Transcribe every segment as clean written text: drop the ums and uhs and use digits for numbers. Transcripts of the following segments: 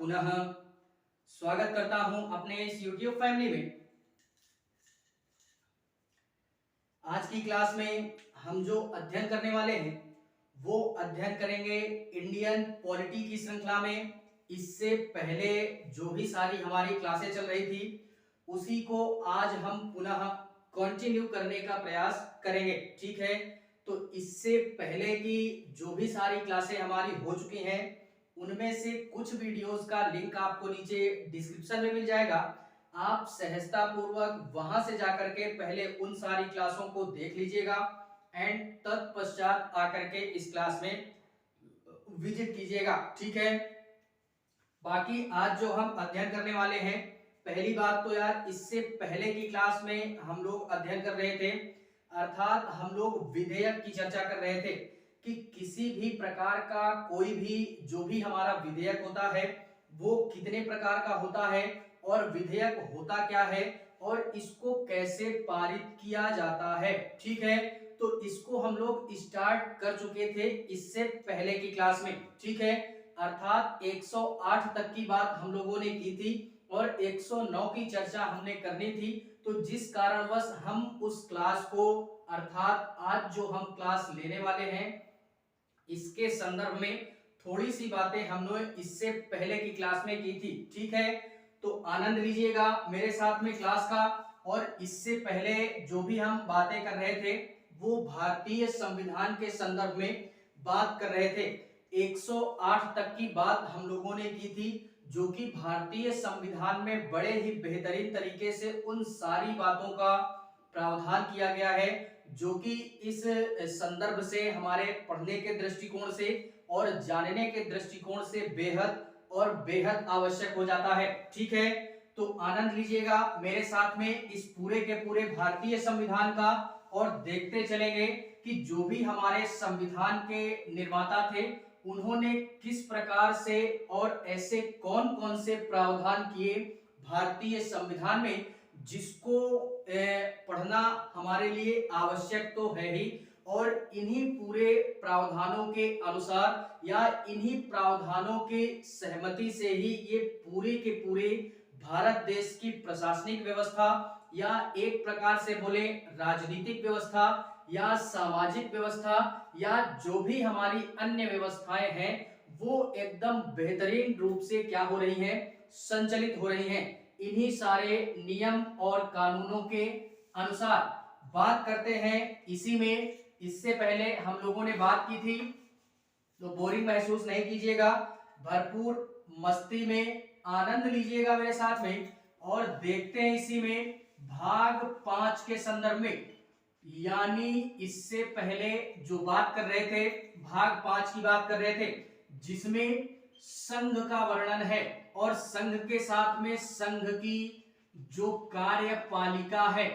पुनः स्वागत करता हूं अपने इस YouTube फैमिली में। आज की क्लास में हम जो अध्ययन करने वाले हैं वो अध्ययन करेंगे इंडियन पॉलिटी की श्रृंखला में। इससे पहले जो भी सारी हमारी क्लासें चल रही थी उसी को आज हम पुनः कंटिन्यू करने का प्रयास करेंगे, ठीक है। तो इससे पहले की जो भी सारी क्लासें हमारी हो चुकी हैं उनमें से कुछ वीडियोस का लिंक आपको नीचे डिस्क्रिप्शन में मिल जाएगा। आप सहजता पूर्वक वहां से जाकर के पहले उन सारी क्लासों को देख लीजिएगा एंड तत्पश्चात आकर के इस क्लास में विजिट कीजिएगा, ठीक है। बाकी आज जो हम अध्ययन करने वाले हैं, पहली बात तो यार इससे पहले की क्लास में हम लोग अध्ययन कर रहे थे, अर्थात हम लोग विधेयक की चर्चा कर रहे थे कि किसी भी प्रकार का कोई भी जो भी हमारा विधेयक होता है वो कितने प्रकार का होता है और विधेयक होता क्या है और इसको कैसे पारित किया जाता है, ठीक है। तो इसको हम लोग स्टार्ट कर चुके थे इससे पहले की क्लास में, ठीक है। अर्थात 108 तक की बात हम लोगों ने की थी और 109 की चर्चा हमने करनी थी। तो जिस कारणवश हम उस क्लास को अर्थात आज जो हम क्लास लेने वाले हैं इसके संदर्भ में थोड़ी सी बातें हमने इससे पहले की क्लास में की थी, ठीक है। तो आनंद लीजिएगा मेरे साथ में क्लास का। और इससे पहले जो भी हम बातें कर रहे थे वो भारतीय संविधान के संदर्भ में बात कर रहे थे। 108 तक की बात हम लोगों ने की थी जो कि भारतीय संविधान में बड़े ही बेहतरीन तरीके से उन सारी बातों का प्रावधान किया गया है जो कि इस संदर्भ से हमारे पढ़ने के दृष्टिकोण से और जानने के दृष्टिकोण से बेहद और बेहद आवश्यक हो जाता है, ठीक है। तो आनंद लीजिएगा मेरे साथ में इस पूरे के पूरे भारतीय संविधान का और देखते चलेंगे कि जो भी हमारे संविधान के निर्माता थे उन्होंने किस प्रकार से और ऐसे कौन कौन से प्रावधान किए भारतीय संविधान में जिसको पढ़ना हमारे लिए आवश्यक तो है ही। और इन्हीं पूरे प्रावधानों के अनुसार या इन्हीं प्रावधानों के सहमति से ही ये पूरे के पूरे भारत देश की प्रशासनिक व्यवस्था या एक प्रकार से बोले राजनीतिक व्यवस्था या सामाजिक व्यवस्था या जो भी हमारी अन्य व्यवस्थाएं हैं वो एकदम बेहतरीन रूप से क्या हो रही हैं, संचालित हो रही हैं इन्हीं सारे नियम और कानूनों के अनुसार। बात करते हैं इसी में। इससे पहले हम लोगों ने बात की थी तो बोरिंग महसूस नहीं कीजिएगा, भरपूर मस्ती में आनंद लीजिएगा मेरे साथ में। और देखते हैं इसी में भाग 5 के संदर्भ में, यानी इससे पहले जो बात कर रहे थे भाग 5 की बात कर रहे थे जिसमें संघ का वर्णन है और संघ के साथ में संघ की जो कार्यपालिका है,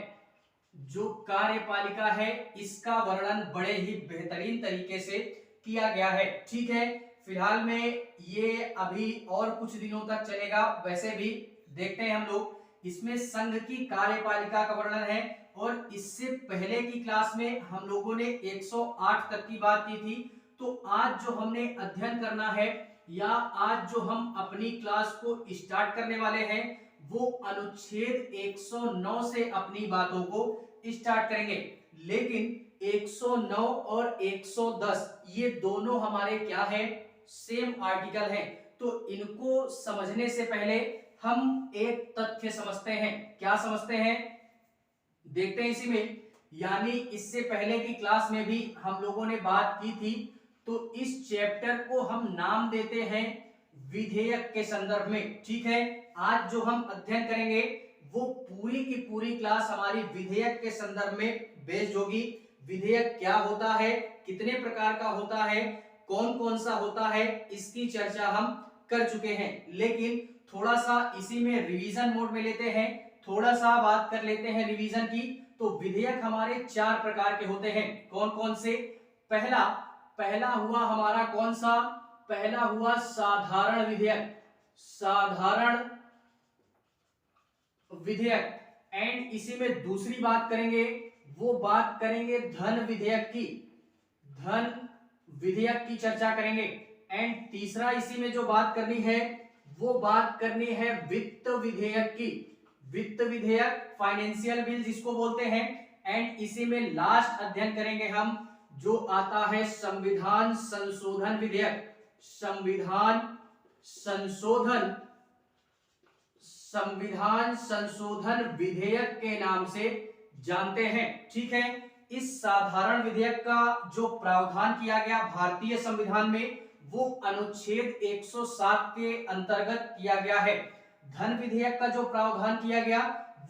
जो कार्यपालिका है इसका वर्णन बड़े ही बेहतरीन तरीके से किया गया है, ठीक है। फिलहाल में ये अभी और कुछ दिनों तक चलेगा, वैसे भी देखते हैं हम लोग। इसमें संघ की कार्यपालिका का वर्णन है और इससे पहले की क्लास में हम लोगों ने 108 तक की बात की थी। तो आज जो हमने अध्ययन करना है या आज जो हम अपनी क्लास को स्टार्ट करने वाले हैं वो अनुच्छेद 109 से अपनी बातों को स्टार्ट करेंगे। लेकिन 109 और 110 ये दोनों हमारे क्या है, सेम आर्टिकल हैं। तो इनको समझने से पहले हम एक तथ्य समझते हैं। क्या समझते हैं देखते हैं इसी में। यानी इससे पहले की क्लास में भी हम लोगों ने बात की थी तो इस चैप्टर को हम नाम देते हैं विधेयक के संदर्भ में, ठीक है। आज जो हम अध्ययन करेंगे वो पूरी की पूरी क्लास हमारी विधेयक के संदर्भ में बेस्ड होगी। विधेयक क्या होता है, कितने प्रकार का होता है, कौन कौन सा होता है, इसकी चर्चा हम कर चुके हैं। लेकिन थोड़ा सा इसी में रिवीजन मोड में लेते हैं, थोड़ा सा बात कर लेते हैं रिवीजन की। तो विधेयक हमारे 4 प्रकार के होते हैं, कौन कौन से। पहला हुआ हमारा कौन सा, पहला हुआ साधारण विधेयक, साधारण विधेयक। एंड इसी में दूसरी बात करेंगे वो बात करेंगे धन विधेयक की, धन विधेयक की चर्चा करेंगे। एंड तीसरा इसी में जो बात करनी है वो बात करनी है वित्त विधेयक की। वित्त विधेयक, फाइनेंशियल बिल जिसको बोलते हैं। एंड इसी में लास्ट अध्ययन करेंगे हम जो आता है संविधान संशोधन विधेयक। संविधान संशोधन विधेयक के नाम से जानते हैं। ठीक है, इस साधारण विधेयक का जो प्रावधान किया गया भारतीय संविधान में वो अनुच्छेद 107 के अंतर्गत किया गया है। धन विधेयक का जो प्रावधान किया गया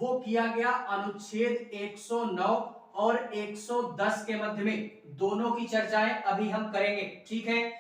वो किया गया अनुच्छेद 109 और 110 के मध्य में। दोनों की चर्चाएं अभी हम करेंगे। ठीक है,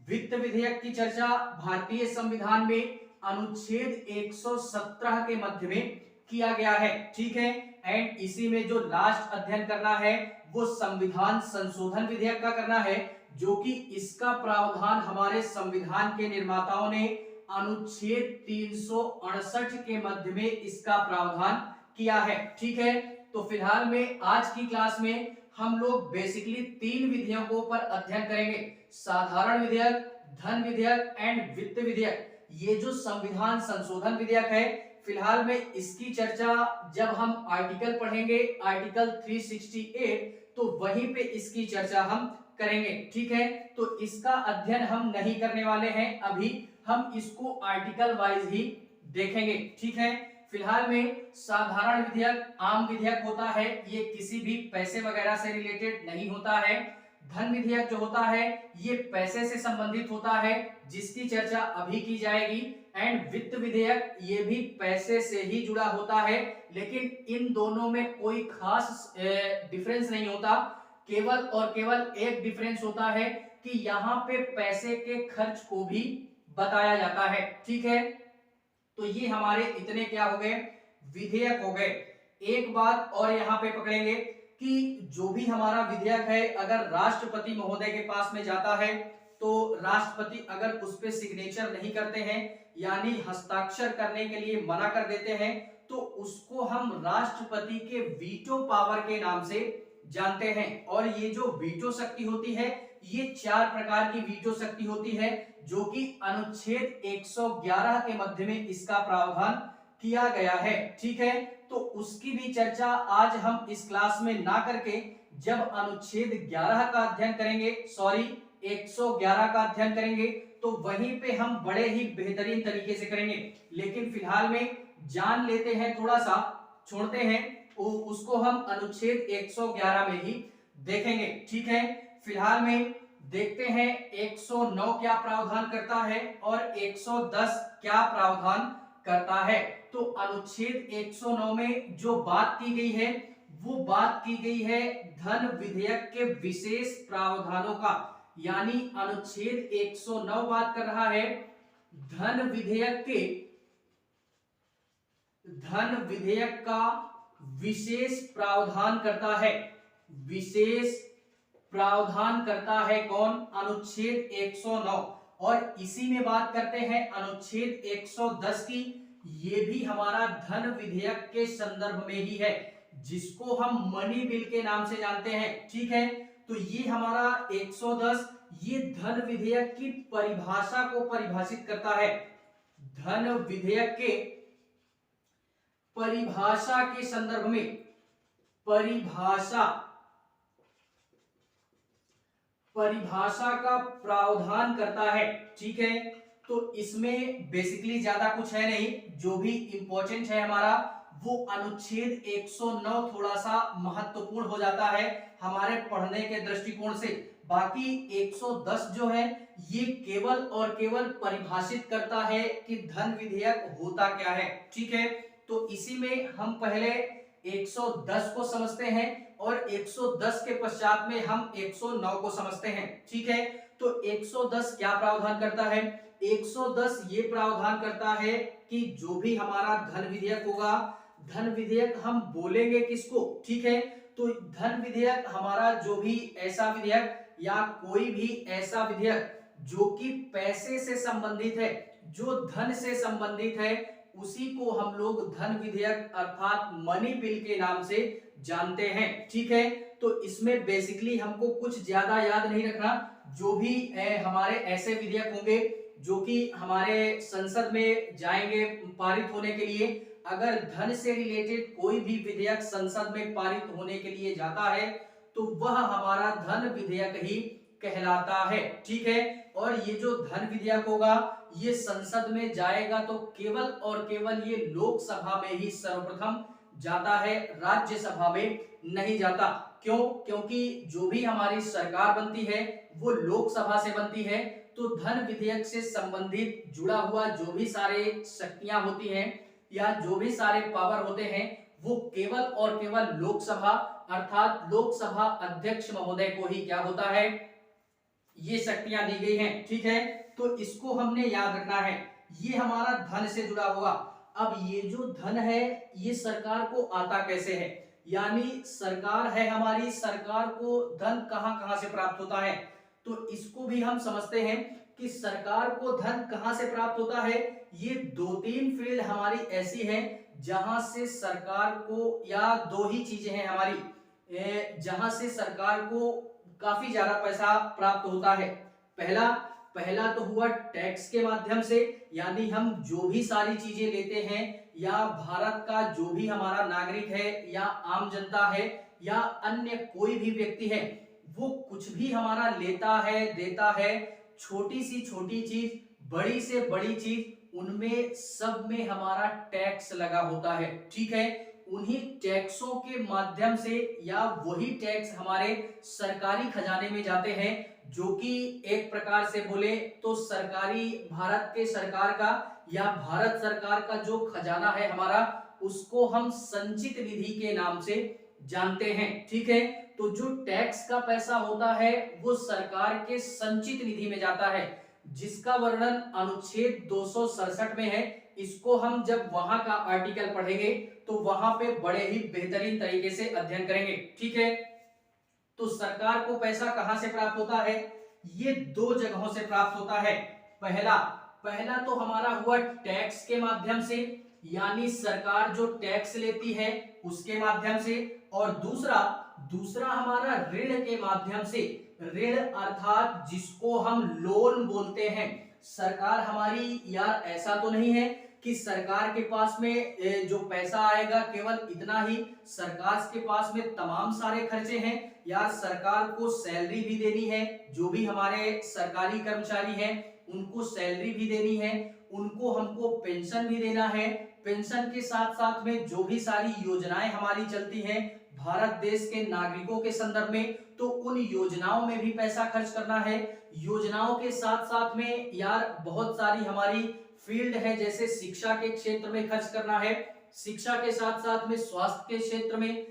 वित्त विधेयक की चर्चा भारतीय संविधान में अनुच्छेद 117 के मध्य में किया गया है। ठीक है, एंड इसी में जो लास्ट अध्ययन करना है वो संविधान संशोधन विधेयक का करना है, जो कि इसका प्रावधान हमारे संविधान के निर्माताओं ने अनुच्छेद 368 के मध्य में इसका प्रावधान किया है। ठीक है, तो फिलहाल में आज की क्लास में हम लोग बेसिकली 3 विधेयकों पर अध्ययन करेंगे, साधारण विधेयक, धन विधेयक एंड वित्त विधेयक। ये जो संविधान संशोधन विधेयक है, फिलहाल में इसकी चर्चा जब हम आर्टिकल पढ़ेंगे, आर्टिकल 368, तो वहीं पे इसकी चर्चा हम करेंगे। ठीक है, तो इसका अध्ययन हम नहीं करने वाले हैं, अभी हम इसको आर्टिकल वाइज ही देखेंगे। ठीक है, फिलहाल में साधारण विधेयक आम विधेयक होता है, ये किसी भी पैसे वगैरह से रिलेटेड नहीं होता है। धन विधेयक जो होता है ये पैसे से संबंधित होता है, जिसकी चर्चा अभी की जाएगी। एंड वित्त विधेयक ये भी पैसे से ही जुड़ा होता है, लेकिन इन दोनों में कोई खास डिफरेंस नहीं होता। केवल और केवल एक डिफरेंस होता है कि यहाँ पे पैसे के खर्च को भी बताया जाता है। ठीक है, तो ये हमारे इतने क्या हो गए, विधेयक हो गए। एक बात और यहाँ पे पकड़ेंगे कि जो भी हमारा विधेयक है अगर राष्ट्रपति महोदय के पास में जाता है तो राष्ट्रपति अगर उस पे सिग्नेचर नहीं करते हैं, यानी हस्ताक्षर करने के लिए मना कर देते हैं, तो उसको हम राष्ट्रपति के वीटो पावर के नाम से जानते हैं। और ये जो वीटो शक्ति होती है ये 4 प्रकार की वीटो शक्ति होती है, जो कि अनुच्छेद 111 के मध्य में इसका प्रावधान किया गया है। ठीक है, तो उसकी भी चर्चा आज हम इस क्लास में ना करके जब अनुच्छेद 11 का अध्ययन करेंगे, 111 का अध्ययन करेंगे, तो वहीं पे हम बड़े ही बेहतरीन तरीके से करेंगे। लेकिन फिलहाल में जान लेते हैं, थोड़ा सा छोड़ते हैं, उसको हम अनुच्छेद 111 में ही देखेंगे। ठीक है, फिलहाल में देखते हैं 109 क्या प्रावधान करता है और 110 क्या प्रावधान करता है। तो अनुच्छेद 109 में जो बात की गई है वो बात की गई है धन विधेयक के विशेष प्रावधानों का, यानी अनुच्छेद 109 बात कर रहा है धन विधेयक का विशेष प्रावधान करता है। विशेष प्रावधान करता है कौन, अनुच्छेद 109। और इसी में बात करते हैं अनुच्छेद 110 की, ये भी हमारा धन विधेयक के संदर्भ में ही है, जिसको हम मनी बिल के नाम से जानते हैं। ठीक है, तो ये हमारा 110 ये धन विधेयक की परिभाषा को परिभाषित करता है। धन विधेयक के परिभाषा के संदर्भ में परिभाषा का प्रावधान करता है। ठीक है, तो इसमें बेसिकली ज्यादा कुछ है नहीं, जो भी इंपॉर्टेंट है हमारा वो अनुच्छेद 109 थोड़ा सा महत्वपूर्ण हो जाता है हमारे पढ़ने के दृष्टिकोण से। बाकी 110 जो है ये केवल और केवल परिभाषित करता है कि धन विधेयक होता क्या है। ठीक है, तो इसी में हम पहले 110 को समझते हैं और 110 के पश्चात में हम 109 को समझते हैं। ठीक है, तो 110 क्या प्रावधान करता है, 110 ये प्रावधान करता है कि जो भी हमारा धन विधेयक होगा, धन विधेयक हम बोलेंगे किसको, ठीक है, तो धन विधेयक हमारा जो भी ऐसा विधेयक या कोई भी ऐसा विधेयक जो कि पैसे से संबंधित है, जो धन से संबंधित है, उसी को हम लोग धन विधेयक अर्थात मनी बिल के नाम से जानते हैं। ठीक है, तो इसमें बेसिकली हमको कुछ ज्यादा याद नहीं रखना, जो भी हमारे ऐसे विधेयक होंगे जो कि हमारे संसद में जाएंगे पारित होने के लिए। अगर धन से रिलेटेड कोई भी विधेयक संसद में पारित होने के लिए जाता है तो वह हमारा धन विधेयक ही कहलाता है। ठीक है, और ये जो धन विधेयक होगा ये संसद में जाएगा तो केवल और केवल ये लोकसभा में ही सर्वप्रथम जाता है, राज्यसभा में नहीं जाता। क्यों? क्योंकि जो भी हमारी सरकार बनती है वो लोकसभा से बनती है, तो धन विधेयक से संबंधित जुड़ा हुआ जो भी सारे शक्तियां होती हैं या जो भी सारे पावर होते हैं वो केवल और केवल लोकसभा अर्थात लोकसभा अध्यक्ष महोदय को ही क्या होता है, ये शक्तियां दी गई हैं। ठीक है, तो इसको हमने याद रखना है, ये हमारा धन से जुड़ा होगा। अब ये जो धन है ये सरकार को आता कैसे है, यानी सरकार है हमारी, सरकार को धन कहां कहां से प्राप्त होता है, तो इसको भी हम समझते हैं कि सरकार को धन कहां से प्राप्त होता है। ये दो तीन फील्ड हमारी ऐसी हैं जहां से सरकार को, या दो ही चीजें हैं हमारी जहां से सरकार को काफी ज्यादा पैसा प्राप्त होता है। पहला तो हुआ टैक्स के माध्यम से, यानी हम जो भी सारी चीजें लेते हैं या भारत का जो भी हमारा नागरिक है या आम जनता है या अन्य कोई भी व्यक्ति है वो कुछ भी हमारा लेता है देता है, छोटी सी छोटी चीज बड़ी से बड़ी चीज, उनमें सब में हमारा टैक्स लगा होता है। ठीक है, उन्हीं टैक्सों के माध्यम से या वही टैक्स हमारे सरकारी खजाने में जाते हैं, जो कि एक प्रकार से बोले तो सरकारी भारत के सरकार का या भारत सरकार का जो खजाना है हमारा, उसको हम संचित निधि के नाम से जानते हैं। ठीक है, तो जो टैक्स का पैसा होता है वो सरकार के संचित निधि में जाता है, जिसका वर्णन अनुच्छेद 267 में है। इसको हम जब वहां का आर्टिकल पढ़ेंगे तो वहां पे बड़े ही बेहतरीन तरीके से अध्ययन करेंगे। ठीक है, तो सरकार को पैसा कहां से प्राप्त होता है, ये दो जगहों से प्राप्त होता है। पहला तो हमारा हुआ टैक्स के माध्यम से, यानी सरकार जो टैक्स लेती है उसके माध्यम से, और दूसरा हमारा ऋण के माध्यम से। ऋण अर्थात जिसको हम लोन बोलते हैं। सरकार हमारी, यार ऐसा तो नहीं है कि सरकार के पास में जो पैसा आएगा केवल इतना ही, सरकार के पास में तमाम सारे खर्चे हैं। यार सरकार को सैलरी भी देनी है, जो भी हमारे सरकारी कर्मचारी हैं उनको सैलरी भी देनी है, उनको हमको पेंशन भी देना है। पेंशन के साथ साथ में जो भी सारी योजनाएं हमारी चलती हैं भारत देश के नागरिकों के संदर्भ में, तो उन योजनाओं में भी पैसा खर्च करना है। योजनाओं के साथ साथ में यार बहुत सारी हमारी फील्ड है, जैसे शिक्षा के क्षेत्र में खर्च करना है, शिक्षा के साथ साथ में स्वास्थ्य के क्षेत्र में,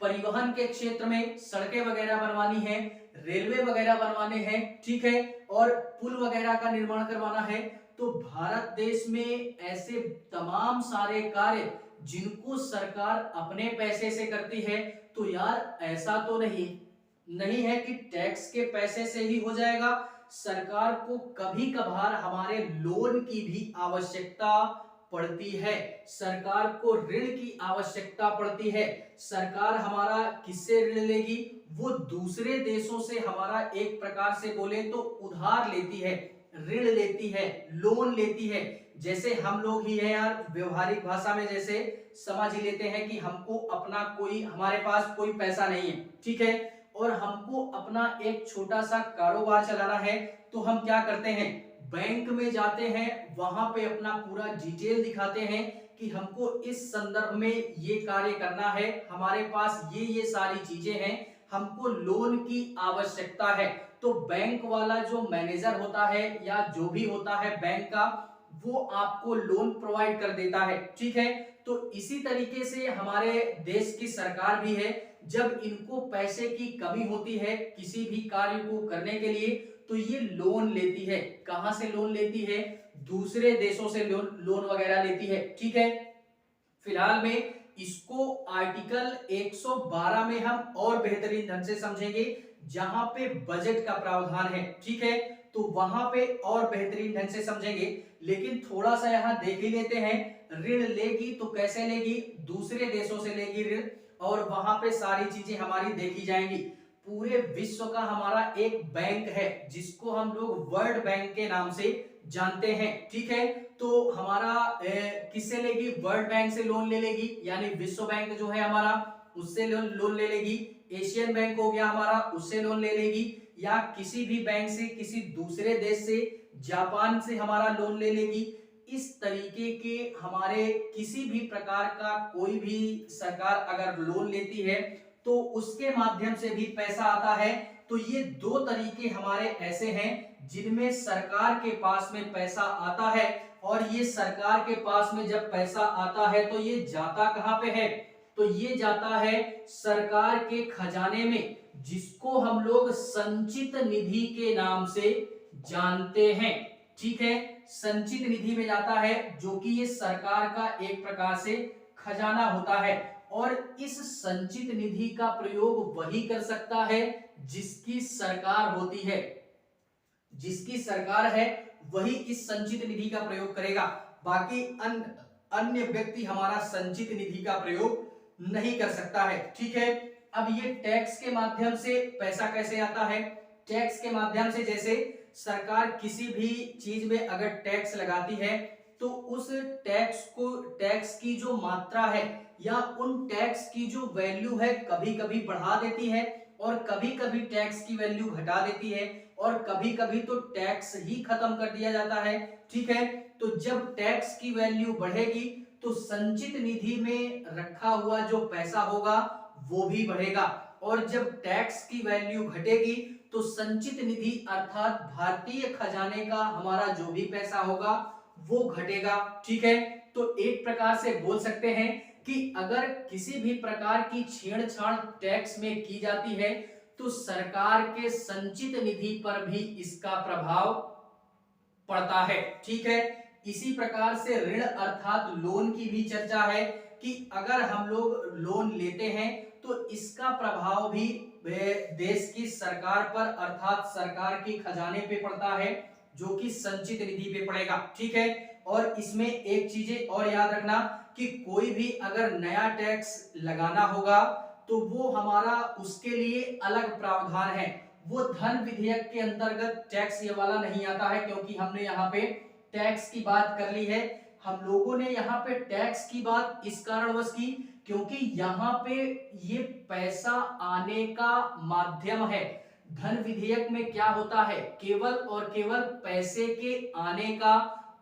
परिवहन के क्षेत्र में सड़कें वगैरह बनवानी है, रेलवे वगैरह बनवाने हैं। ठीक है, और पुल वगैरह का निर्माण करवाना है। तो भारत देश में ऐसे तमाम सारे कार्य जिनको सरकार अपने पैसे से करती है, तो यार ऐसा तो नहीं है कि टैक्स के पैसे से ही हो जाएगा। सरकार को कभी कभार हमारे लोन की भी आवश्यकता पड़ती है, सरकार को ऋण की आवश्यकता पड़ती है। सरकार हमारा किससे ऋण लेगी, वो दूसरे देशों से हमारा एक प्रकार से बोले तो उधार लेती है, ऋण लेती है, लोन लेती है। जैसे हम लोग ही है यार, व्यवहारिक भाषा में जैसे समझ ही लेते हैं कि हमको अपना कोई, हमारे पास कोई पैसा नहीं है, ठीक है, और हमको अपना एक छोटा सा कारोबार चलाना है, तो हम क्या करते हैं, बैंक में जाते हैं, वहां पे अपना पूरा डिटेल दिखाते हैं कि हमको इस संदर्भ में ये कार्य करना है, हमारे पास ये सारी चीजें हैं, हमको लोन की आवश्यकता है। तो बैंक वाला जो मैनेजर होता है या जो भी होता है बैंक का, वो आपको लोन प्रोवाइड कर देता है। ठीक है, तो इसी तरीके से हमारे देश की सरकार भी है, जब इनको पैसे की कमी होती है किसी भी कार्य को करने के लिए, तो ये लोन लेती है। कहां से लोन लेती है, दूसरे देशों से लोन वगैरह लेती है। ठीक है, फिलहाल में इसको आर्टिकल 112 में हम और बेहतरीन ढंग से समझेंगे, जहां पे बजट का प्रावधान है। ठीक है, तो वहां पे और बेहतरीन ढंग से समझेंगे, लेकिन थोड़ा सा यहां देख ही लेते हैं। ऋण लेगी तो कैसे लेगी, दूसरे देशों से लेगी ऋण, और वहां पे सारी चीजें हमारी देखी जाएंगी। पूरे विश्व का हमारा एक बैंक है जिसको हम लोग वर्ल्ड बैंक के नाम से जानते हैं। ठीक है, तो हमारा किससे लेगी, वर्ल्ड बैंक से लोन ले लेगी, यानी विश्व बैंक जो है हमारा उससे लोन ले लेगी, एशियन बैंक हो गया हमारा उससे लोन ले लेगी, या किसी भी बैंक से, किसी दूसरे देश से, जापान से हमारा लोन ले लेगी। इस तरीके के हमारे किसी भी प्रकार का कोई भी सरकार अगर लोन लेती है तो उसके माध्यम से भी पैसा आता है। तो ये दो तरीके हमारे ऐसे हैं जिनमें सरकार के पास में पैसा आता है, और ये सरकार के पास में जब पैसा आता है तो ये जाता कहां पे है, तो ये जाता है सरकार के खजाने में, जिसको हम लोग संचित निधि के नाम से जानते हैं। ठीक है, संचित निधि में जाता है, जो कि ये सरकार का एक प्रकार से खजाना होता है, और इस संचित निधि का प्रयोग वही कर सकता है जिसकी सरकार होती है। जिसकी सरकार है वही इस संचित निधि का प्रयोग करेगा, बाकी अन्य व्यक्ति हमारा संचित निधि का प्रयोग नहीं कर सकता है। ठीक है, अब ये टैक्स के माध्यम से पैसा कैसे आता है, टैक्स के माध्यम से, जैसे सरकार किसी भी चीज में अगर टैक्स लगाती है तो उस टैक्स की जो मात्रा है या उन टैक्स की जो वैल्यू है कभी कभी बढ़ा देती है, और कभी कभी टैक्स की वैल्यू घटा देती है, और कभी कभी तो टैक्स ही खत्म कर दिया जाता है। ठीक है, तो जब टैक्स की वैल्यू बढ़ेगी तो संचित निधि में रखा हुआ जो पैसा होगा वो भी बढ़ेगा, और जब टैक्स की वैल्यू घटेगी तो संचित निधि अर्थात भारतीय खजाने का हमारा जो भी पैसा होगा वो घटेगा। ठीक है, तो एक प्रकार से बोल सकते हैं कि अगर किसी भी प्रकार की छेड़छाड़ टैक्स में की जाती है तो सरकार के संचित निधि पर भी इसका प्रभाव पड़ता है। ठीक है, इसी प्रकार से ऋण अर्थात लोन की भी चर्चा है कि अगर हम लोग लोन लेते हैं तो इसका प्रभाव भी देश की सरकार पर अर्थात सरकार के खजाने पे पड़ता है, जो कि संचित निधि पे पड़ेगा। ठीक है, और इसमें एक चीजें और याद रखना कि कोई भी अगर नया टैक्स लगाना होगा तो वो हमारा उसके लिए अलग प्रावधान है, वो धन विधेयक के अंतर्गत टैक्स ये वाला नहीं आता है, क्योंकि हमने यहाँ पे टैक्स की बात कर ली है। हम लोगों ने यहाँ पे टैक्स की बात इस कारणवश की क्योंकि यहाँ पे ये पैसा आने का माध्यम है। धन विधेयक में क्या होता है, केवल और केवल पैसे के आने का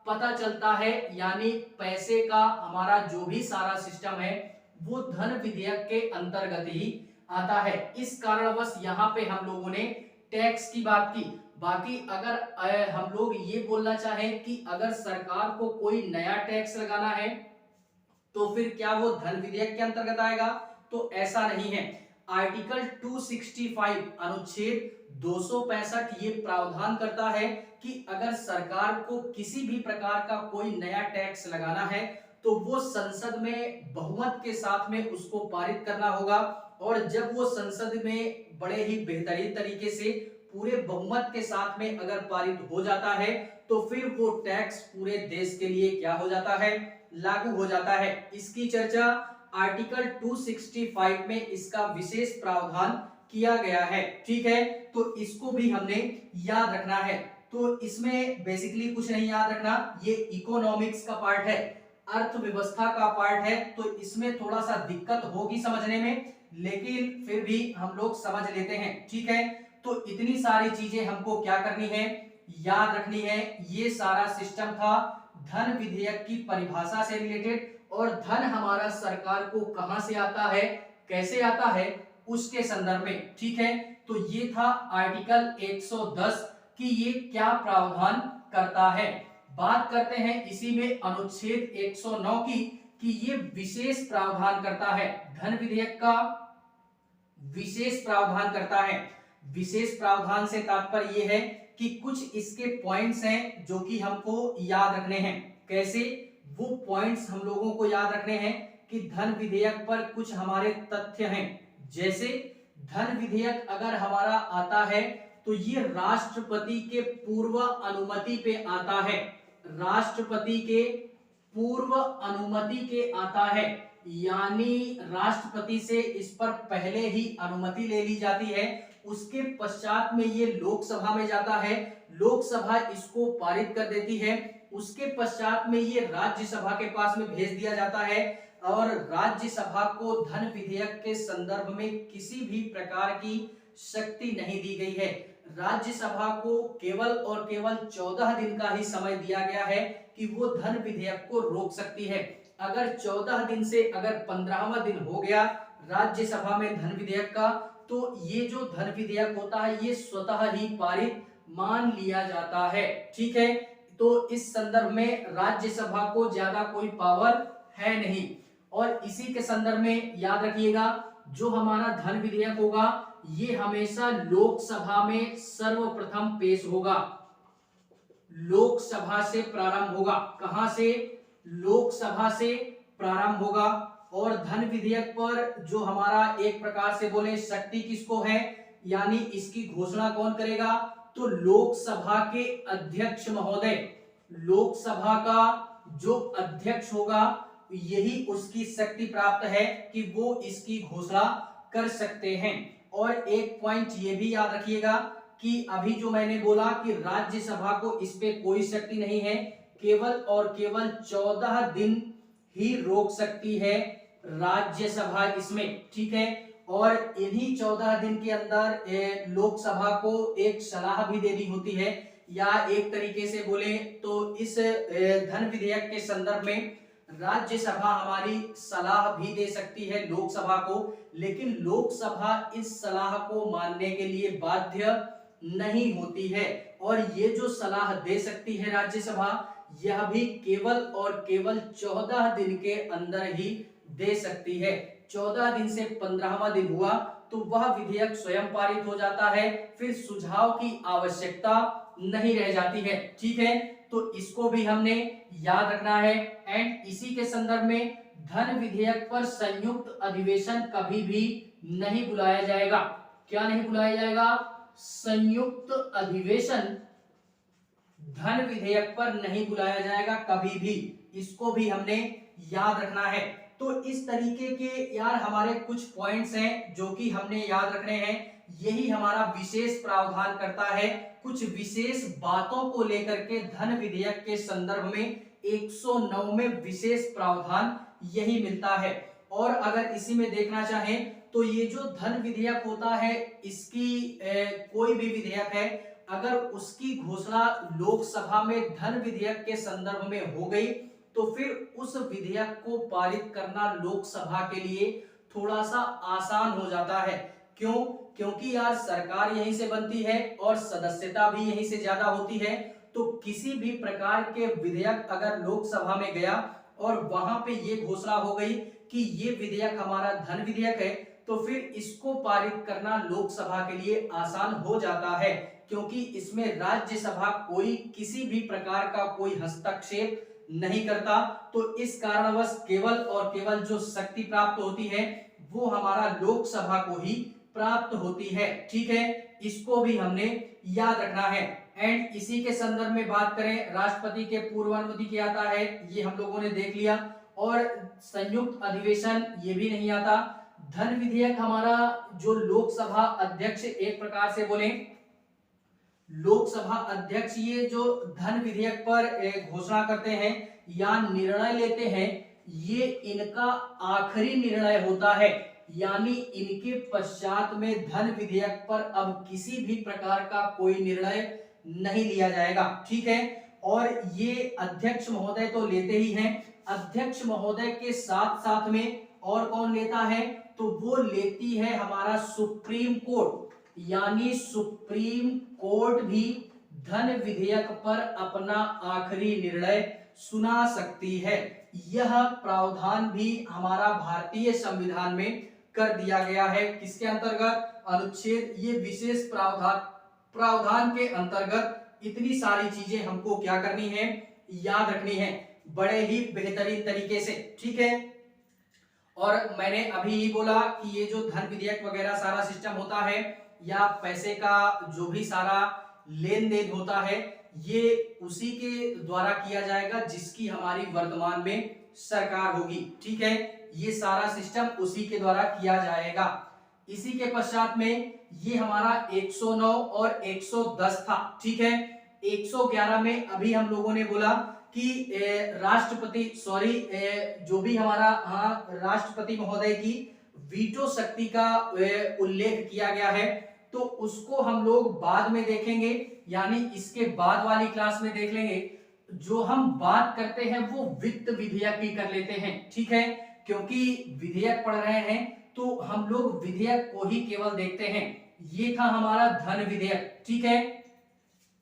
पता चलता है, यानी पैसे का हमारा जो भी सारा सिस्टम है वो धन विधेयक के अंतर्गत ही आता है। इस कारणवश यहाँ पे हम लोगों ने टैक्स की बात की। बाकी अगर हम लोग ये बोलना चाहें कि अगर सरकार को कोई नया टैक्स लगाना है तो फिर क्या वो धन विधेयक के अंतर्गत आएगा, तो ऐसा नहीं है। आर्टिकल 265 अनुच्छेद 265 ये प्रावधान करता है कि अगर सरकार को किसी भी प्रकार का कोई नया टैक्स लगाना है तो वो संसद में बहुमत के साथ में उसको पारित करना होगा, और जब वो संसद में बड़े ही बेहतरीन तरीके से पूरे बहुमत के साथ में अगर पारित हो जाता है तो फिर वो टैक्स पूरे देश के लिए क्या हो जाता है, लागू हो जाता है। इसकी चर्चा आर्टिकल 265 में इसका विशेष प्रावधान किया गया है। ठीक है, तो इसको भी हमने याद रखना है। तो इसमें बेसिकली कुछ नहीं याद रखना, ये इकोनॉमिक्स का पार्ट है, अर्थव्यवस्था का पार्ट है, तो इसमें थोड़ा सा दिक्कत होगी समझने में, लेकिन फिर भी हम लोग समझ लेते हैं। ठीक है, तो इतनी सारी चीजें हमको क्या करनी है, याद रखनी है। ये सारा सिस्टम था धन विधेयक की परिभाषा से रिलेटेड, और धन हमारा सरकार को कहां से आता है, कैसे आता है, उसके संदर्भ में। ठीक है, तो ये था आर्टिकल 110 कि ये क्या प्रावधान करता है। बात करते हैं इसी में अनुच्छेद 109 की कि ये विशेष प्रावधान करता है, धन विधेयक का विशेष प्रावधान करता है। विशेष प्रावधान से तात्पर्य यह है कि कुछ इसके पॉइंट्स हैं जो कि हमको याद रखने हैं। कैसे, वो पॉइंट्स हम लोगों को याद रखने हैं कि धन विधेयक पर कुछ हमारे तथ्य हैं। जैसे धन विधेयक अगर हमारा आता है तो ये राष्ट्रपति के पूर्व अनुमति पे आता है, राष्ट्रपति के पूर्व अनुमति के आता है। यानी राष्ट्रपति से इस पर पहले ही अनुमति ले ली जाती है, उसके पश्चात में ये लोकसभा में जाता है, लोकसभा इसको पारित कर देती है, उसके पश्चात में ये राज्यसभा के पास में भेज दिया जाता है और राज्यसभा को धन विधेयक के संदर्भ में किसी भी प्रकार की शक्ति नहीं दी गई है। राज्यसभा को केवल और केवल 14 दिन का ही समय दिया गया है कि वो धन विधेयक को रोक सकती है। अगर 14 दिन से अगर 15वां दिन हो गया राज्यसभा में धन विधेयक का, तो ये जो धन विधेयक होता है ये स्वतः ही पारित मान लिया जाता है। ठीक है, तो इस संदर्भ में राज्यसभा को ज्यादा कोई पावर है नहीं। और इसी के संदर्भ में याद रखिएगा, जो हमारा धन विधेयक होगा ये हमेशा लोकसभा में सर्वप्रथम पेश होगा, लोकसभा से प्रारंभ होगा। कहां से? लोकसभा से प्रारंभ होगा। और धन विधेयक पर जो हमारा एक प्रकार से बोले शक्ति किसको है, यानी इसकी घोषणा कौन करेगा? तो लोकसभा के अध्यक्ष महोदय, लोकसभा का जो अध्यक्ष होगा यही उसकी शक्ति प्राप्त है कि वो इसकी घोषणा कर सकते हैं। और एक पॉइंट ये भी याद रखिएगा कि अभी जो मैंने बोला कि राज्यसभा को इस पे कोई शक्ति नहीं है, केवल और केवल 14 दिन ही रोक सकती है राज्यसभा इसमें। ठीक है, और इन्हीं 14 दिन के अंदर लोकसभा को एक सलाह भी देनी होती है, या एक तरीके से बोले तो इस धन विधेयक के संदर्भ में राज्यसभा हमारी सलाह भी दे सकती है लोकसभा को, लेकिन लोकसभा इस सलाह को मानने के लिए बाध्य नहीं होती है। और ये जो सलाह दे सकती है राज्यसभा, यह भी केवल और केवल 14 दिन के अंदर ही दे सकती है। 14 दिन से 15वां दिन हुआ तो वह विधेयक स्वयं पारित हो जाता है, फिर सुझाव की आवश्यकता नहीं रह जाती है। ठीक है, तो इसको भी हमने याद रखना है। एंड इसी के संदर्भ में धन विधेयक पर संयुक्त अधिवेशन कभी भी नहीं बुलाया जाएगा। क्या नहीं बुलाया जाएगा? संयुक्त अधिवेशन धन विधेयक पर नहीं बुलाया जाएगा कभी भी, इसको भी हमने याद रखना है। तो इस तरीके के यार हमारे कुछ पॉइंट्स हैं जो कि हमने याद रखने हैं। यही हमारा विशेष प्रावधान करता है, कुछ विशेष बातों को लेकर के धन विधेयक के संदर्भ में 109 में विशेष प्रावधान यही मिलता है। और अगर इसी में देखना चाहें तो ये जो धन विधेयक होता है, इसकी कोई भी विधेयक है, अगर उसकी घोषणा लोकसभा में धन विधेयक के संदर्भ में हो गई तो फिर उस विधेयक को पारित करना लोकसभा के लिए थोड़ा सा आसान हो जाता है। क्यों? क्योंकि यार सरकार यहीं से बनती है और सदस्यता भी यहीं से ज्यादा होती है। तो किसी भी प्रकार के विधेयक अगर लोकसभा में गया और वहां पे ये घोषणा हो गई कि ये विधेयक हमारा धन विधेयक है, तो फिर इसको पारित करना लोकसभा के लिए आसान हो जाता है, क्योंकि इसमें राज्यसभा कोई किसी भी प्रकार का कोई हस्तक्षेप नहीं करता। तो इस कारणवश केवल और केवल जो शक्ति प्राप्त होती है वो हमारा लोकसभा को ही प्राप्त होती है। ठीक है, इसको भी हमने याद रखना है। एंड इसी के संदर्भ में बात करें, राष्ट्रपति के पूर्वानुमति क्या आता है ये हम लोगों ने देख लिया, और संयुक्त अधिवेशन ये भी नहीं आता। धन विधेयक हमारा जो लोकसभा अध्यक्ष एक प्रकार से बोले, लोकसभा अध्यक्ष ये जो धन विधेयक पर घोषणा करते हैं या निर्णय लेते हैं, ये इनका आखिरी निर्णय होता है, यानी इनके पश्चात में धन विधेयक पर अब किसी भी प्रकार का कोई निर्णय नहीं लिया जाएगा। ठीक है, और ये अध्यक्ष महोदय तो लेते ही हैं, अध्यक्ष महोदय के साथ साथ में और कौन लेता है? तो वो लेती है हमारा सुप्रीम कोर्ट, यानी सुप्रीम कोर्ट भी धन विधेयक पर अपना आखिरी निर्णय सुना सकती है। यह प्रावधान भी हमारा भारतीय संविधान में कर दिया गया है। किसके अंतर्गत? अनुच्छेद, ये विशेष प्रावधान के अंतर्गत इतनी सारी चीजें हमको क्या करनी है? याद रखनी है, बड़े ही बेहतरीन तरीके से। ठीक है, और मैंने अभी ही बोला कि ये जो धन विधेयक वगैरह सारा सिस्टम होता है, या पैसे का जो भी सारा लेन देन होता है, ये उसी के द्वारा किया जाएगा जिसकी हमारी वर्तमान में सरकार होगी। ठीक है, ये सारा सिस्टम उसी के द्वारा किया जाएगा। इसी के पश्चात में ये हमारा 109 और 110 था, ठीक है। 111 में अभी हम लोगों ने बोला कि राष्ट्रपति जो भी हमारा राष्ट्रपति महोदय की वीटो शक्ति का उल्लेख किया गया है, तो उसको हम लोग बाद में देखेंगे, यानी इसके बाद वाली क्लास में देख लेंगे। जो हम बात करते हैं वो वित्त विधेयक की कर लेते हैं, ठीक है, क्योंकि विधेयक पढ़ रहे हैं तो हम लोग विधेयक को ही केवल देखते हैं। ये था हमारा धन विधेयक, ठीक है।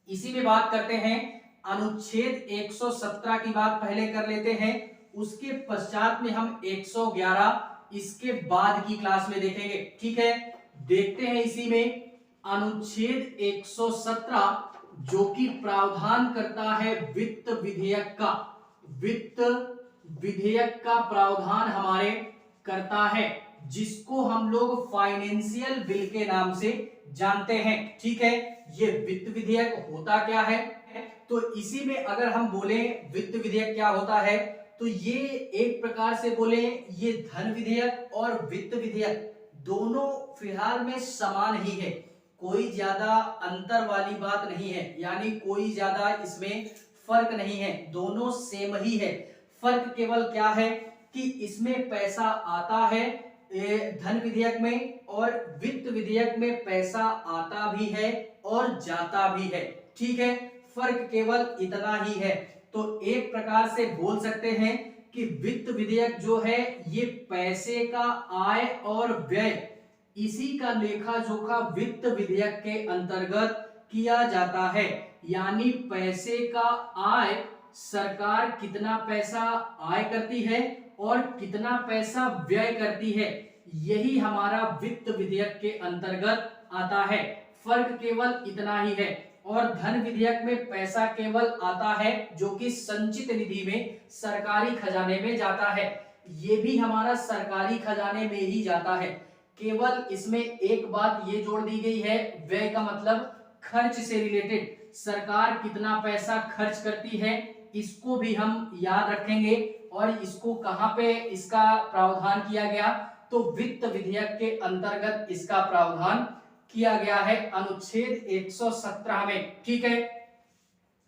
इसी में बात करते हैं, अनुच्छेद 117 की बात पहले कर लेते हैं, उसके पश्चात में हम 111 इसके बाद की क्लास में देखेंगे, ठीक है। देखते हैं इसी में अनुच्छेद 117 जो कि प्रावधान करता है वित्त विधेयक का। वित्त विधेयक का प्रावधान हमारे करता है, जिसको हम लोग फाइनेंशियल बिल के नाम से जानते हैं, ठीक है। ये वित्त विधेयक होता क्या है, तो इसी में अगर हम बोले वित्त विधेयक क्या होता है, तो ये एक प्रकार से बोले ये धन विधेयक और वित्त विधेयक दोनों फिलहाल में समान ही है, कोई ज्यादा अंतर वाली बात नहीं है, यानी कोई ज्यादा इसमें फर्क नहीं है, दोनों सेम ही है। फर्क केवल क्या है कि इसमें पैसा आता है धन विधेयक में, और वित्त विधेयक में पैसा आता भी है और जाता भी है, ठीक है। फर्क केवल इतना ही है। तो एक प्रकार से बोल सकते हैं कि वित्त विधेयक जो है ये पैसे का आय और व्यय, इसी का लेखा जोखा वित्त विधेयक के अंतर्गत किया जाता है। यानी पैसे का आय, सरकार कितना पैसा आय करती है और कितना पैसा व्यय करती है, यही हमारा वित्त विधेयक के अंतर्गत आता है। फर्क केवल इतना ही है। और धन विधेयक में पैसा केवल आता है जो कि संचित निधि में सरकारी खजाने में जाता है, ये भी हमारा सरकारी खजाने में ही जाता है। केवल इसमें एक बात ये जोड़ दी गई है, व्यय का मतलब खर्च से रिलेटेड, सरकार कितना पैसा खर्च करती है, इसको भी हम याद रखेंगे। और इसको कहां पे इसका प्रावधान किया गया, तो वित्त विधेयक के अंतर्गत इसका प्रावधान किया गया है अनुच्छेद 117 में, ठीक है।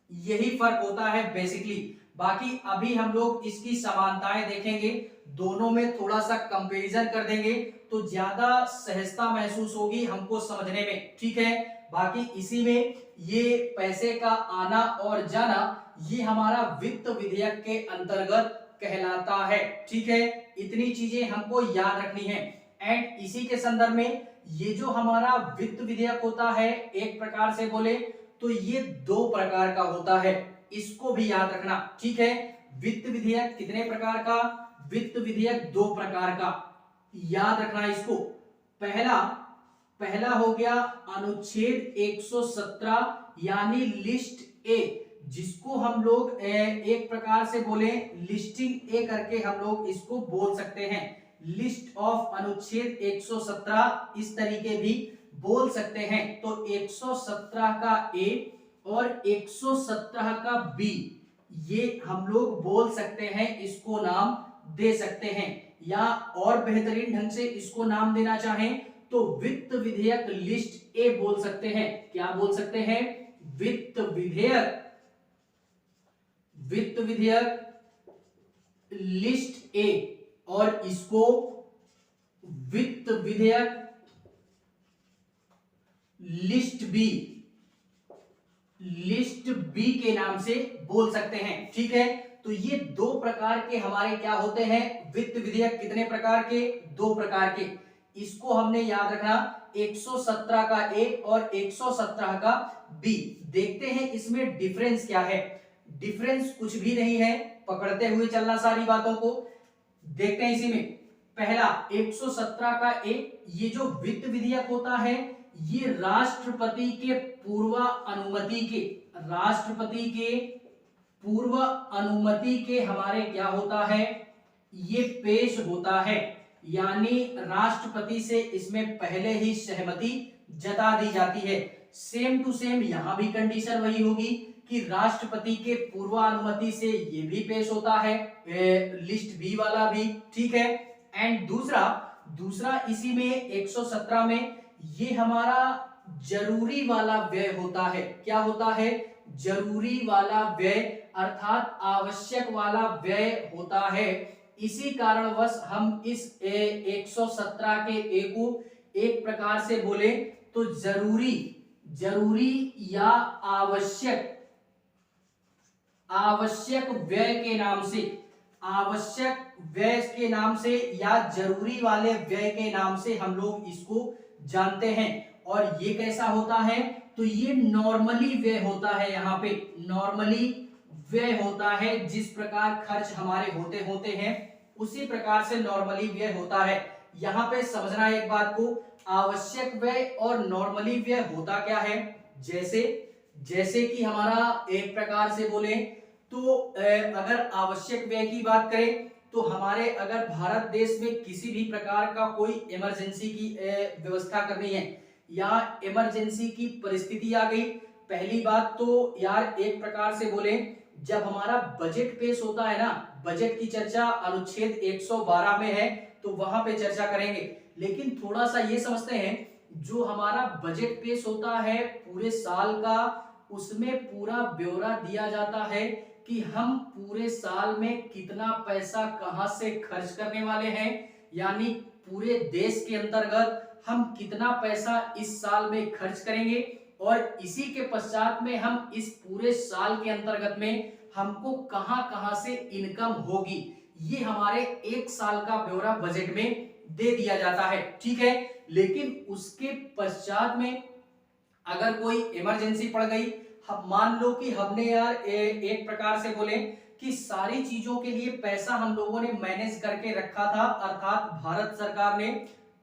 यही फर्क होता है बेसिकली। बाकी अभी हम लोग इसकी समानताएं देखेंगे, दोनों में थोड़ा सा कंपैरिजन कर देंगे तो ज्यादा सहजता महसूस होगी हमको समझने में, ठीक है। बाकी इसी में ये पैसे का आना और जाना ये हमारा वित्त विधेयक के अंतर्गत कहलाता है, ठीक है। इतनी चीजें हमको याद रखनी है। एंड इसी के संदर्भ में ये जो हमारा वित्त विधेयक होता है, एक प्रकार से बोले तो ये दो प्रकार का होता है, इसको भी याद रखना, ठीक है। वित्त विधेयक कितने प्रकार का, वित्त विधेयक दो प्रकार का, याद रखना इसको। पहला हो गया अनुच्छेद 117 यानी लिस्ट ए, जिसको हम लोग एक प्रकार से बोले लिस्टिंग ए करके हम लोग इसको बोल सकते हैं। लिस्ट ऑफ अनुच्छेद 117 इस तरीके भी बोल सकते हैं। तो 117 का ए और 117 का बी ये हम लोग बोल सकते हैं, इसको नाम दे सकते हैं, या और बेहतरीन ढंग से इसको नाम देना चाहें तो वित्त विधेयक लिस्ट ए बोल सकते हैं। क्या बोल सकते हैं, वित्त विधेयक लिस्ट ए, और इसको वित्त विधेयक लिस्ट बी के नाम से बोल सकते हैं, ठीक है। तो ये दो प्रकार के हमारे क्या होते हैं, वित्त विधेयक कितने प्रकार के, दो प्रकार के। इसको हमने याद रखना, 117 का ए और 117 का बी। देखते हैं इसमें डिफरेंस क्या है। डिफरेंस कुछ भी नहीं है, पकड़ते हुए चलना सारी बातों को। देखते हैं इसी में पहला 117 का ए, ये जो वित्त विधेयक होता है ये राष्ट्रपति के पूर्व अनुमति के हमारे क्या होता है, ये पेश होता है। यानी राष्ट्रपति से इसमें पहले ही सहमति जता दी जाती है। सेम टू सेम यहां भी कंडीशन वही होगी कि राष्ट्रपति के पूर्वानुमति से ये भी पेश होता है, लिस्ट बी वाला भी, ठीक है। एंड दूसरा दूसरा इसी में 117 में ये हमारा जरूरी वाला व्यय होता है। क्या होता है? जरूरी वाला व्यय अर्थात आवश्यक वाला व्यय होता है। इसी कारणवश हम इस 117 के ए को एक प्रकार से बोले तो जरूरी जरूरी या आवश्यक आवश्यक व्यय के नाम से, आवश्यक व्यय के नाम से या जरूरी वाले व्यय के नाम से हम लोग इसको जानते हैं। और ये कैसा होता है? तो ये नॉर्मली व्यय होता है। यहाँ पे नॉर्मली व्यय होता है, जिस प्रकार खर्च हमारे होते होते हैं उसी प्रकार से नॉर्मली व्यय होता है। यहाँ पे समझना एक बात को, आवश्यक व्यय और नॉर्मली व्यय होता क्या है। जैसे जैसे कि हमारा एक प्रकार से बोले तो अगर आवश्यक व्यय की बात करें तो हमारे अगर भारत देश में किसी भी प्रकार का कोई इमरजेंसी की व्यवस्था करनी है या इमरजेंसी की परिस्थिति आ गई, पहली बात तो यार एक प्रकार से बोले जब हमारा बजट पेश होता है ना, बजट की चर्चा अनुच्छेद 112 में है तो वहां पे चर्चा करेंगे। लेकिन थोड़ा सा ये समझते हैं, जो हमारा बजट पेश होता है पूरे साल का, उसमें पूरा ब्यौरा दिया जाता है कि हम पूरे साल में कितना पैसा कहां से खर्च करने वाले हैं, यानी पूरे देश के अंतर्गत हम कितना पैसा इस साल में खर्च करेंगे और इसी के पश्चात में हम इस पूरे साल के अंतर्गत में हमको कहां कहां से इनकम होगी, ये हमारे एक साल का ब्यौरा बजट में दे दिया जाता है। ठीक है, लेकिन उसके पश्चात में अगर कोई इमरजेंसी पड़ गई, हम मान लो कि हमने यार एक प्रकार से बोले कि सारी चीजों के लिए पैसा हम लोगों ने मैनेज करके रखा था, अर्थात भारत सरकार ने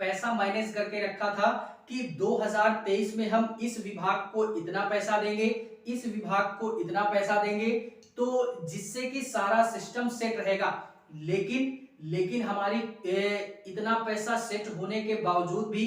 पैसा मैनेज करके रखा था कि 2023 में हम इस विभाग को इतना पैसा देंगे, इस विभाग को इतना पैसा देंगे, तो जिससे कि सारा सिस्टम सेट रहेगा। लेकिन हमारी इतना पैसा सेट होने के बावजूद भी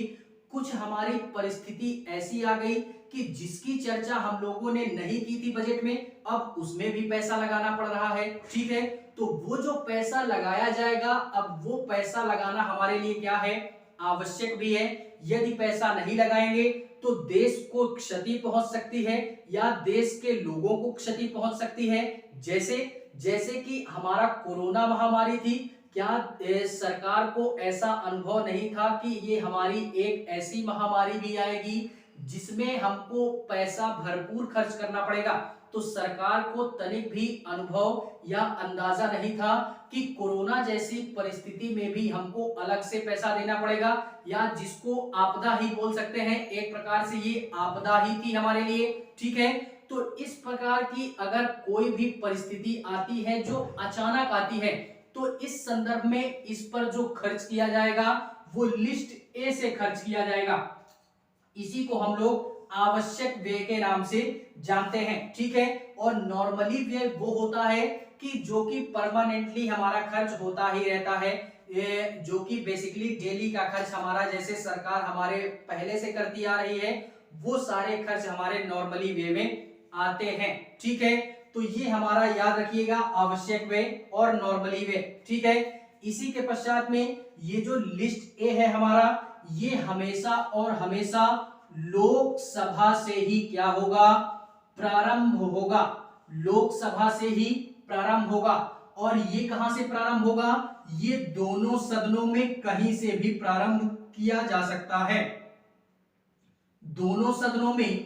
कुछ हमारी परिस्थिति ऐसी आ गई कि जिसकी चर्चा हम लोगों ने नहीं की थी बजट में, अब उसमें भी पैसा लगाना पड़ रहा है। ठीक है, तो वो जो पैसा लगाया जाएगा, अब वो पैसा लगाना हमारे लिए क्या है, आवश्यक भी है। यदि पैसा नहीं लगाएंगे तो देश को क्षति पहुंच सकती है या देश के लोगों को क्षति पहुंच सकती है। जैसे जैसे कि हमारा कोरोना महामारी थी, क्या सरकार को ऐसा अनुभव नहीं था कि ये हमारी एक ऐसी महामारी भी आएगी जिसमें हमको पैसा भरपूर खर्च करना पड़ेगा। तो सरकार को तनिक भी अनुभव या अंदाजा नहीं था कि कोरोना जैसी परिस्थिति में भी हमको अलग से पैसा देना पड़ेगा, या जिसको आपदा ही बोल सकते हैं, एक प्रकार से ये आपदा ही थी हमारे लिए। ठीक है, तो इस प्रकार की अगर कोई भी परिस्थिति आती है जो अचानक आती है, तो इस संदर्भ में इस पर जो खर्च किया जाएगा वो लिस्ट ए से खर्च किया जाएगा। इसी को हम लोग आवश्यक व्यय के नाम से जानते हैं। ठीक है, और नॉर्मली व्यय वो होता है कि जो कि परमानेंटली हमारा खर्च होता ही रहता है, जो कि बेसिकली डेली का खर्च हमारा, जैसे सरकार हमारे पहले से करती आ रही है, वो सारे खर्च हमारे नॉर्मली व्यय में आते हैं। ठीक है, तो ये हमारा याद रखिएगा, आवश्यक व्यय और नॉर्मली व्यय। ठीक है, इसी के पश्चात में ये जो लिस्ट ए है हमारा, ये हमेशा और हमेशा लोकसभा से ही क्या होगा, प्रारंभ होगा। लोकसभा से ही प्रारंभ होगा। और ये कहां से प्रारंभ होगा, ये दोनों सदनों में कहीं से भी प्रारंभ किया जा सकता है। दोनों सदनों में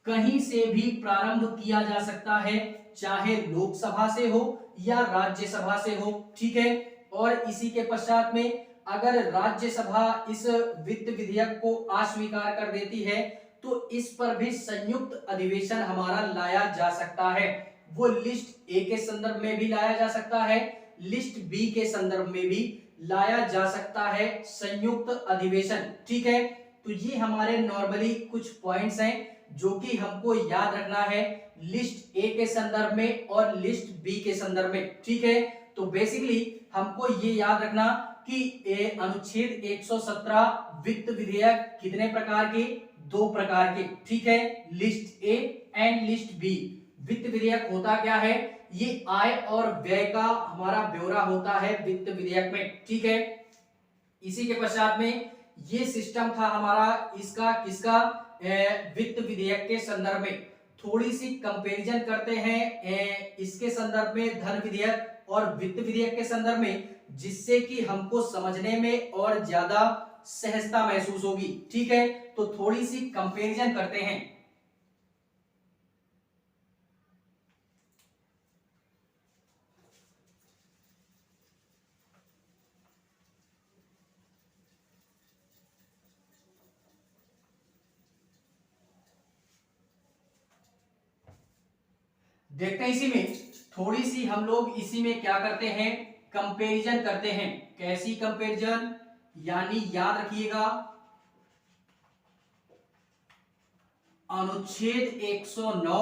कहीं से भी प्रारंभ किया जा सकता है, चाहे लोकसभा से हो या राज्यसभा से हो। ठीक है, और इसी के पश्चात में अगर राज्यसभा इस वित्त विधेयक को अस्वीकार कर देती है तो इस पर भी संयुक्त अधिवेशन हमारा लाया जा सकता है। वो लिस्ट ए के संदर्भ में भी लाया जा सकता है, लिस्ट बी के संदर्भ में भी लाया जा सकता है संयुक्त अधिवेशन। ठीक है, तो ये हमारे नॉर्मली कुछ पॉइंट्स हैं जो कि हमको याद रखना है लिस्ट ए के संदर्भ में और लिस्ट बी के संदर्भ में। ठीक है, तो बेसिकली हमको ये याद रखना कि अनुच्छेद 117 वित्त विधेयक कितने प्रकार के, 2 प्रकार के। ठीक है, list A and list B. वित्त विधेयक होता क्या है, ये आय और व्यय का हमारा ब्यौरा होता है वित्त विधेयक में। ठीक है, इसी के पश्चात में ये सिस्टम था हमारा इसका किसका, वित्त विधेयक के संदर्भ में। थोड़ी सी कंपैरिजन करते हैं इसके संदर्भ में धन विधेयक और वित्त विधेयक के संदर्भ में, जिससे कि हमको समझने में और ज्यादा सहजता महसूस होगी। ठीक है, तो थोड़ी सी कंपैरिजन करते हैं। देखते हैं इसी में थोड़ी सी हम लोग इसी में क्या करते हैं, कंपैरिजन करते हैं। कैसी कंपैरिजन, यानी याद रखिएगा अनुच्छेद 109,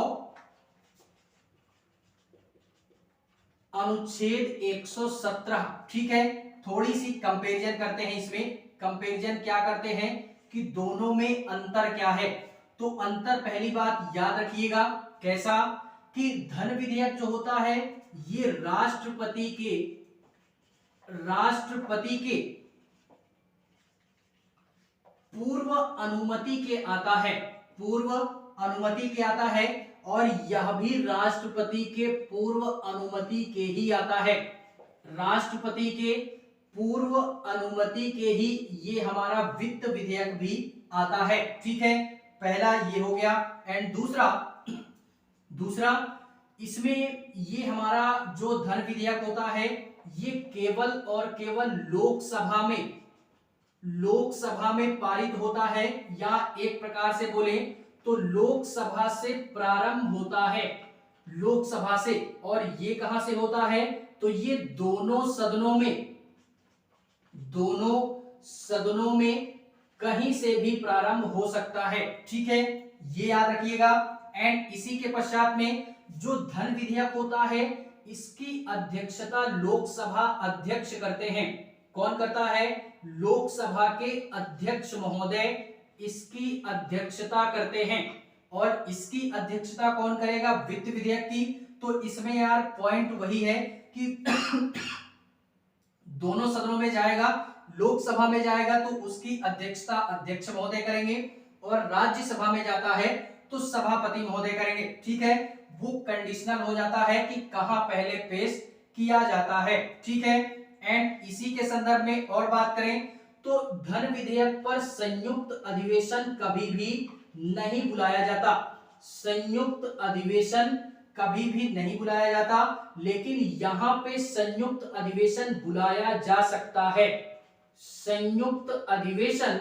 अनुच्छेद 117। ठीक है, थोड़ी सी कंपैरिजन करते हैं। इसमें कंपैरिजन क्या करते हैं कि दोनों में अंतर क्या है। तो अंतर पहली बात याद रखिएगा कैसा, कि धन विधेयक जो होता है ये राष्ट्रपति के पूर्व अनुमति के आता है, पूर्व अनुमति के आता है, और यह भी राष्ट्रपति के पूर्व अनुमति के ही आता है। राष्ट्रपति के पूर्व अनुमति के ही ये हमारा वित्त विधेयक भी आता है। ठीक है, पहला ये हो गया। एंड दूसरा इसमें ये हमारा जो धन विधेयक होता है ये केवल और केवल लोकसभा में पारित होता है, या एक प्रकार से बोले तो लोकसभा से प्रारंभ होता है, लोकसभा से। और ये कहां से होता है, तो ये दोनों सदनों में कहीं से भी प्रारंभ हो सकता है। ठीक है, ये याद रखिएगा। एंड इसी के पश्चात में जो धन विधेयक होता है इसकी अध्यक्षता लोकसभा अध्यक्ष करते हैं। कौन करता है, लोकसभा के अध्यक्ष महोदय इसकी अध्यक्षता करते हैं। और इसकी अध्यक्षता कौन करेगा, वित्त विधेयक की। तो इसमें यार पॉइंट वही है कि दोनों सदनों में जाएगा, लोकसभा में जाएगा तो उसकी अध्यक्षता अध्यक्ष महोदय करेंगे, और राज्यसभा में जाता है तो सभापति महोदय करेंगे। ठीक है, वो कंडीशनल हो जाता है कि कहां पहले पेश किया जाता है। ठीक है, एंड इसी के संदर्भ में और बात करें तो धन विधेयक पर संयुक्त अधिवेशन कभी भी नहीं बुलाया जाता, संयुक्त अधिवेशन कभी भी नहीं बुलाया जाता। लेकिन यहां पे संयुक्त अधिवेशन बुलाया जा सकता है, संयुक्त अधिवेशन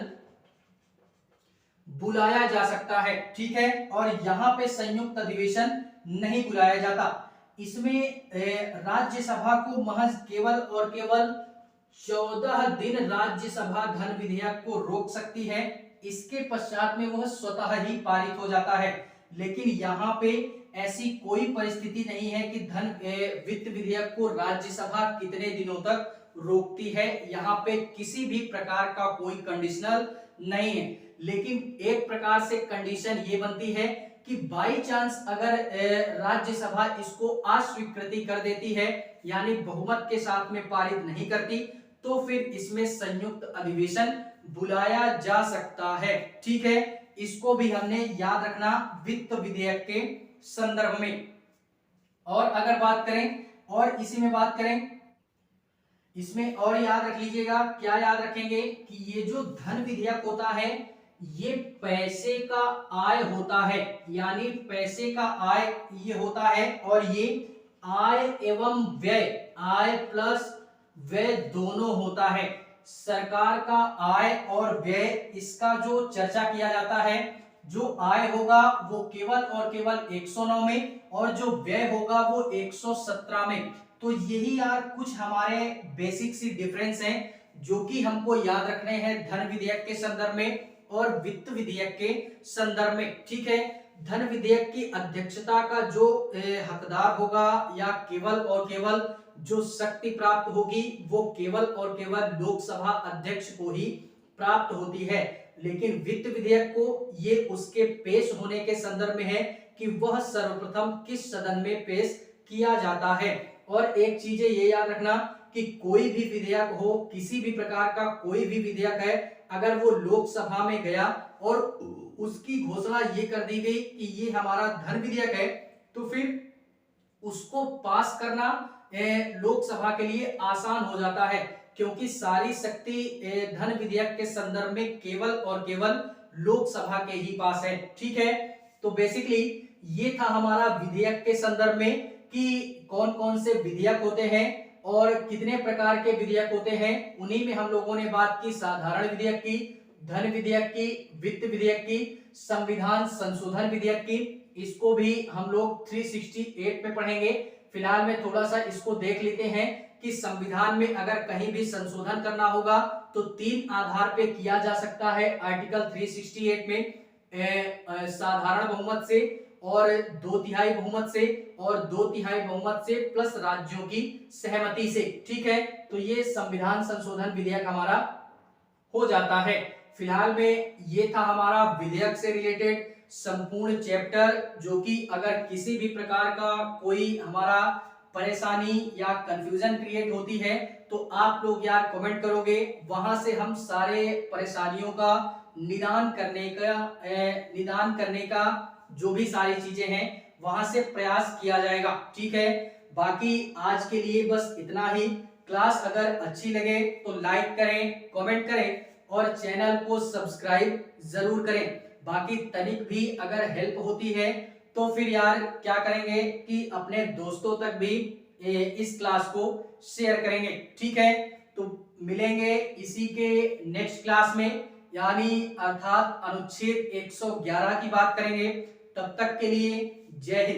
बुलाया जा सकता है। ठीक है, और यहां पे संयुक्त अधिवेशन नहीं बुलाया जाता। इसमें राज्यसभा को महज केवल और केवल 14 दिन राज्यसभा धन विधेयक को रोक सकती है, इसके पश्चात में वह स्वतः ही पारित हो जाता है। लेकिन यहाँ पे ऐसी कोई परिस्थिति नहीं है कि वित्त विधेयक को राज्यसभा कितने दिनों तक रोकती है, यहाँ पे किसी भी प्रकार का कोई कंडीशनल नहीं है। लेकिन एक प्रकार से कंडीशन ये बनती है कि बाई चांस अगर राज्यसभा इसको अस्वीकृति कर देती है, यानी बहुमत के साथ में पारित नहीं करती, तो फिर इसमें संयुक्त अधिवेशन बुलाया जा सकता है। ठीक है, इसको भी हमने याद रखना वित्त विधेयक के संदर्भ में। और अगर बात करें और इसी में बात करें, इसमें और याद रख लीजिएगा, क्या याद रखेंगे कि ये जो धन विधेयक होता है ये पैसे का आय होता है, यानी पैसे का आय ये होता है। और ये आय एवं व्यय, आय प्लस व्यय दोनों होता है। सरकार का आय और व्यय इसका जो चर्चा किया जाता है, जो आय होगा वो केवल और केवल 109 में, और जो व्यय होगा वो 117 में। तो यही यार कुछ हमारे बेसिक सी डिफरेंस हैं जो कि हमको याद रखने हैं धन विधेयक के संदर्भ में और वित्त विधेयक के संदर्भ में। ठीक है, धन विधेयक की अध्यक्षता का जो हकदार होगा या केवल और केवल जो शक्ति प्राप्त होगी वो केवल और केवल लोकसभा अध्यक्ष को ही प्राप्त होती है। लेकिन वित्त विधेयक को ये उसके पेश होने के संदर्भ में है कि वह सर्वप्रथम किस सदन में पेश किया जाता है। और एक चीज ये याद रखना कि कोई भी विधेयक हो, किसी भी प्रकार का कोई भी विधेयक है, अगर वो लोकसभा में गया और उसकी घोषणा ये कर दी गई कि ये हमारा धन विधेयक है, तो फिर उसको पास करना लोकसभा के लिए आसान हो जाता है, क्योंकि सारी शक्ति धन विधेयक के संदर्भ में केवल और केवल लोकसभा के ही पास है। ठीक है, तो बेसिकली ये था हमारा विधेयक के संदर्भ में कि कौन कौन से विधेयक होते हैं और कितने प्रकार के विधेयक होते हैं। उन्हीं में हम लोगों ने बात की साधारण विधेयक की, धन विधेयक की, वित्त विधेयक की, संविधान संशोधन विधेयक की। इसको भी हम लोग 368 में पढ़ेंगे। फिलहाल में थोड़ा सा इसको देख लेते हैं कि संविधान में अगर कहीं भी संशोधन करना होगा तो 3 आधार पे किया जा सकता है। आर्टिकल 368 में साधारण बहुमत से और 2/3 बहुमत से और 2/3 बहुमत से प्लस राज्यों की सहमति से। ठीक है, तो ये संविधान संशोधन विधेयक हमारा हो जाता है। फिलहाल में ये था हमारा विधेयक से रिलेटेड संपूर्ण चैप्टर, जो कि अगर किसी भी प्रकार का कोई हमारा परेशानी या कंफ्यूजन क्रिएट होती है तो आप लोग यार कमेंट करोगे, वहां से हम सारे परेशानियों का निदान करने का जो भी सारी चीजें हैं वहां से प्रयास किया जाएगा। ठीक है, बाकी आज के लिए बस इतना ही। क्लास अगर अच्छी लगे तो लाइक करें, कमेंट करें और चैनल को सब्सक्राइब जरूर करें। बाकी तनिक भी अगर हेल्प होती है तो फिर यार क्या करेंगे कि अपने दोस्तों तक भी इस क्लास को शेयर करेंगे। ठीक है, तो मिलेंगे इसी के नेक्स्ट क्लास में, यानी अर्थात अनुच्छेद 111 की बात करेंगे। तब तक के लिए जय हिंद।